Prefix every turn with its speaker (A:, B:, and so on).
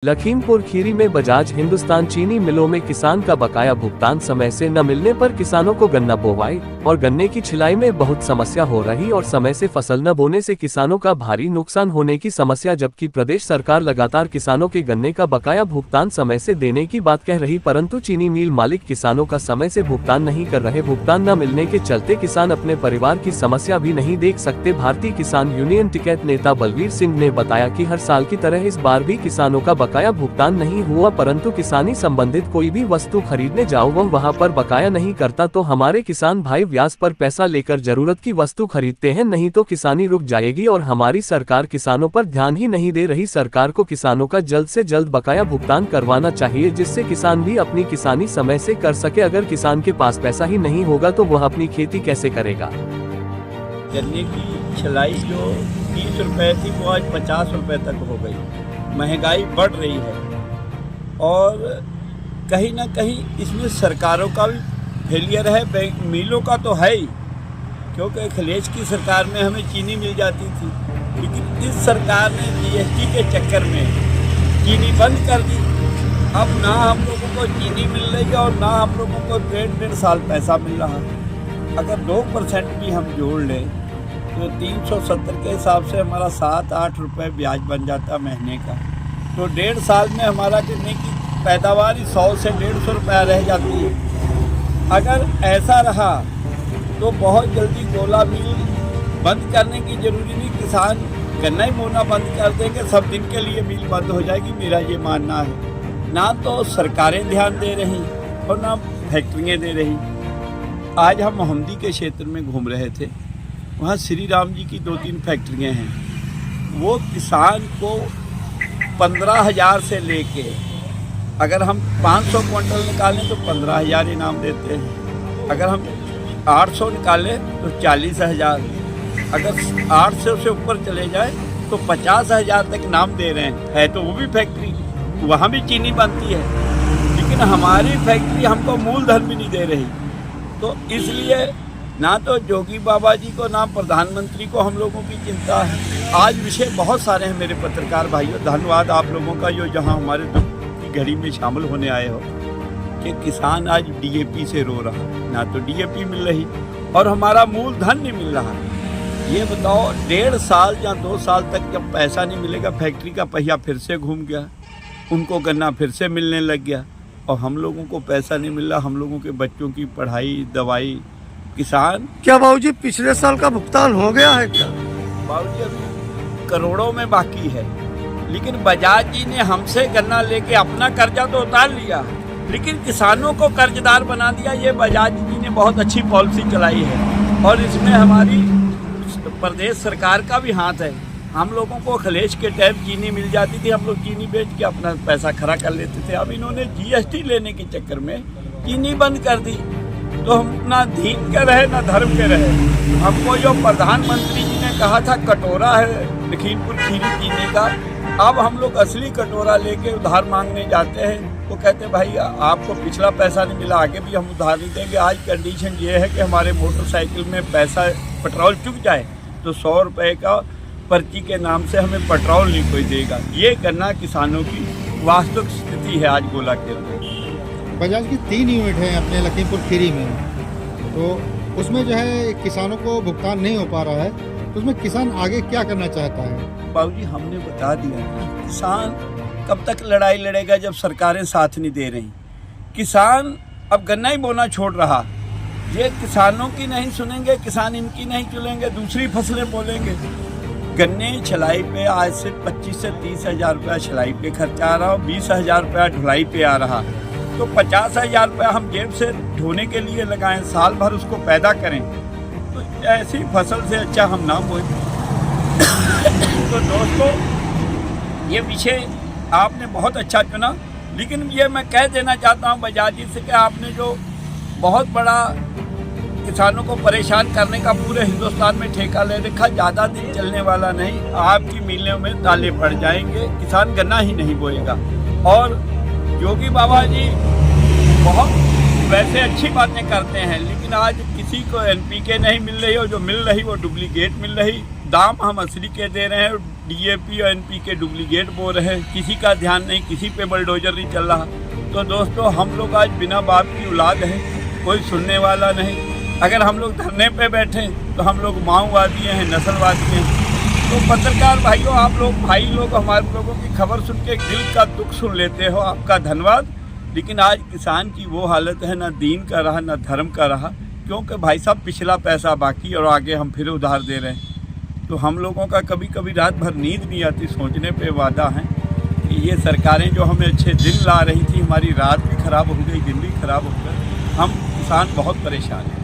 A: लखीमपुर खीरी में बजाज हिंदुस्तान चीनी मिलों में किसान का बकाया भुगतान समय से न मिलने पर किसानों को गन्ना बोवाई और गन्ने की छिलाई में बहुत समस्या हो रही और समय से फसल न बोने से किसानों का भारी नुकसान होने की समस्या। जबकि प्रदेश सरकार लगातार किसानों के गन्ने का बकाया भुगतान समय से देने की बात कह रही, परंतु चीनी मिल मालिक किसानों का समय से भुगतान नहीं कर रहे। भुगतान न मिलने के चलते किसान अपने परिवार की समस्या भी नहीं देख सकते। भारतीय किसान यूनियन टिकैत नेता बलवीर सिंह ने बताया कि हर साल की तरह इस बार भी किसानों का बकाया भुगतान नहीं हुआ, परंतु किसानी संबंधित कोई भी वस्तु खरीदने जाओ वहां पर बकाया नहीं करता तो हमारे किसान भाई ब्याज पर पैसा लेकर जरूरत की वस्तु खरीदते हैं, नहीं तो किसानी रुक जाएगी और हमारी सरकार किसानों पर ध्यान ही नहीं दे रही। सरकार को किसानों का जल्द से जल्द बकाया भुगतान करवाना चाहिए, जिससे किसान भी अपनी किसानी समय से कर सके। अगर किसान के पास पैसा ही नहीं होगा तो वह अपनी खेती कैसे करेगा।
B: गन्ने की छिलाई जो 30 रुपए थी वो आज 50 रुपए तक हो गई। महंगाई बढ़ रही है और कहीं ना कहीं इसमें सरकारों का भी फेलियर है, मिलों का तो है ही, क्योंकि अखिलेश की सरकार में हमें चीनी मिल जाती थी, लेकिन इस सरकार ने जीएसटी के चक्कर में चीनी बंद कर दी। अब ना हम लोगों को चीनी मिल रही है और ना हम लोगों को डेढ़ साल पैसा मिल रहा। अगर 2% भी हम जोड़ लें तो 370 के हिसाब से हमारा 7-8 रुपये ब्याज बन जाता महीने का, तो 1.5 साल में हमारा गन्ने की पैदावार 100 से 150 रुपया रह जाती है। अगर ऐसा रहा तो बहुत जल्दी गोला मिल बंद करने की जरूरी नहीं, किसान गन्ना ही बोना बंद कर देंगे, सब दिन के लिए मिल बंद हो जाएगी, मेरा ये मानना है। ना तो सरकारें ध्यान दे रही और ना फैक्ट्रियाँ दे रही। आज हम मोहम्मदी के क्षेत्र में घूम रहे थे, वहाँ श्री राम जी की 2-3 फैक्ट्रियाँ हैं। वो किसान को 15,000 से लेके अगर हम 500 क्विंटल निकालें तो 15,000 इनाम देते हैं, अगर हम 800 निकालें तो 40,000, अगर 800 से ऊपर चले जाए तो 50,000 तक इनाम दे रहे हैं। है तो वो भी फैक्ट्री, वहाँ भी चीनी बनती है, लेकिन हमारी फैक्ट्री हमको मूलधन भी नहीं दे रही। तो इसलिए ना तो जोगी बाबा जी को ना प्रधानमंत्री को हम लोगों की चिंता है। आज विषय बहुत सारे हैं मेरे पत्रकार भाइयों, धन्यवाद आप लोगों का जो जहां हमारे दुख की घड़ी में शामिल होने आए हो, कि किसान आज डीएपी से रो रहा, ना तो डीएपी मिल रही और हमारा मूलधन नहीं मिल रहा। ये बताओ 1.5 साल या 2 साल तक जब पैसा नहीं मिलेगा, फैक्ट्री का पहिया फिर से घूम गया, उनको गन्ना फिर से मिलने लग गया और हम लोगों को पैसा नहीं मिल रहा। हम लोगों के बच्चों की पढ़ाई दवाई, किसान
C: क्या बाबूजी पिछले साल का भुगतान हो गया है क्या?
B: बाबूजी अभी करोड़ों में बाकी है, लेकिन बजाज जी ने हमसे गन्ना लेके अपना कर्जा तो उतार लिया, लेकिन किसानों को कर्जदार बना दिया। ये बजाज जी ने बहुत अच्छी पॉलिसी चलाई है और इसमें हमारी प्रदेश सरकार का भी हाथ है। हम लोगों को अखिलेश के टाइम चीनी मिल जाती थी, हम लोग चीनी बेच के अपना पैसा खड़ा कर लेते थे। अब इन्होंने जीएसटी लेने के चक्कर में चीनी बंद कर दी, तो हम ना दीन के रहे ना धर्म के रहे। हमको जो प्रधानमंत्री जी ने कहा था कटोरा है लखीमपुर खीरी चीनी का, अब हम लोग असली कटोरा लेके उधार मांगने जाते हैं। वो कहते भाई आपको पिछला पैसा नहीं मिला, आगे भी हम उधार नहीं देंगे। आज कंडीशन ये है कि हमारे मोटरसाइकिल में पैसा पेट्रोल चुक जाए तो 100 रुपये का पर्ची के नाम से हमें पेट्रोल नहीं कोई देगा। ये गन्ना किसानों की वास्तविक स्थिति है आज गोला के अंदर।
D: बजाज की 3 यूनिट है अपने लखीमपुर खीरी में, तो उसमें जो है किसानों को भुगतान नहीं हो पा रहा है, तो उसमें किसान आगे क्या करना चाहता है?
B: बाबूजी हमने बता दिया, किसान कब तक लड़ाई लड़ेगा जब सरकारें साथ नहीं दे रही। किसान अब गन्ना ही बोना छोड़ रहा, ये किसानों की नहीं सुनेंगे, किसान इनकी नहीं चुनेंगे, दूसरी फसलें बोलेंगे। गन्ने छिलाई पे आज से 25 से 30,000 रुपया छिलाई पे खर्चा आ रहा, 20,000 रुपया ढुलाई पे आ रहा, तो 50,000 रुपया हम जेब से ढोने के लिए लगाएं, साल भर उसको पैदा करें, तो ऐसी फसल से अच्छा हम ना बोएं। तो दोस्तों ये विषय आपने बहुत अच्छा चुना, लेकिन ये मैं कह देना चाहता हूँ बजाज जी से कि आपने जो बहुत बड़ा किसानों को परेशान करने का पूरे हिंदुस्तान में ठेका ले रखा, ज़्यादा दिन चलने वाला नहीं। आपकी मिलों में ताले पड़ जाएंगे, किसान गन्ना ही नहीं बोएगा। और योगी बाबा जी बहुत वैसे अच्छी बातें करते हैं, लेकिन आज किसी को एनपीके नहीं मिल रही, और जो मिल रही वो डुप्लीकेट मिल रही। दाम हम असली के दे रहे हैं, डीएपी और एनपीके डुप्लीकेट बो रहे हैं, किसी का ध्यान नहीं, किसी पे बुलडोजर नहीं चल रहा। तो दोस्तों हम लोग आज बिना बाप की औलाद है, कोई सुनने वाला नहीं। अगर हम लोग धरने पे बैठे तो हम लोग माओवादी हैं, नस्लवादी हैं। तो पत्रकार भाइयों, आप लोग भाई लोग हमारे लोगों की खबर सुन के दिल का दुख सुन लेते हो, आपका धन्यवाद। लेकिन आज किसान की वो हालत है, ना दीन का रहा ना धर्म का रहा, क्योंकि भाई साहब पिछला पैसा बाकी और आगे हम फिर उधार दे रहे हैं। तो हम लोगों का कभी कभी रात भर नींद नहीं आती, सोचने पे वादा है कि ये सरकारें जो हमें अच्छे दिन ला रही थी, हमारी रात भी ख़राब हो गई, दिन भी ख़राब हो गए। हम किसान बहुत परेशान हैं।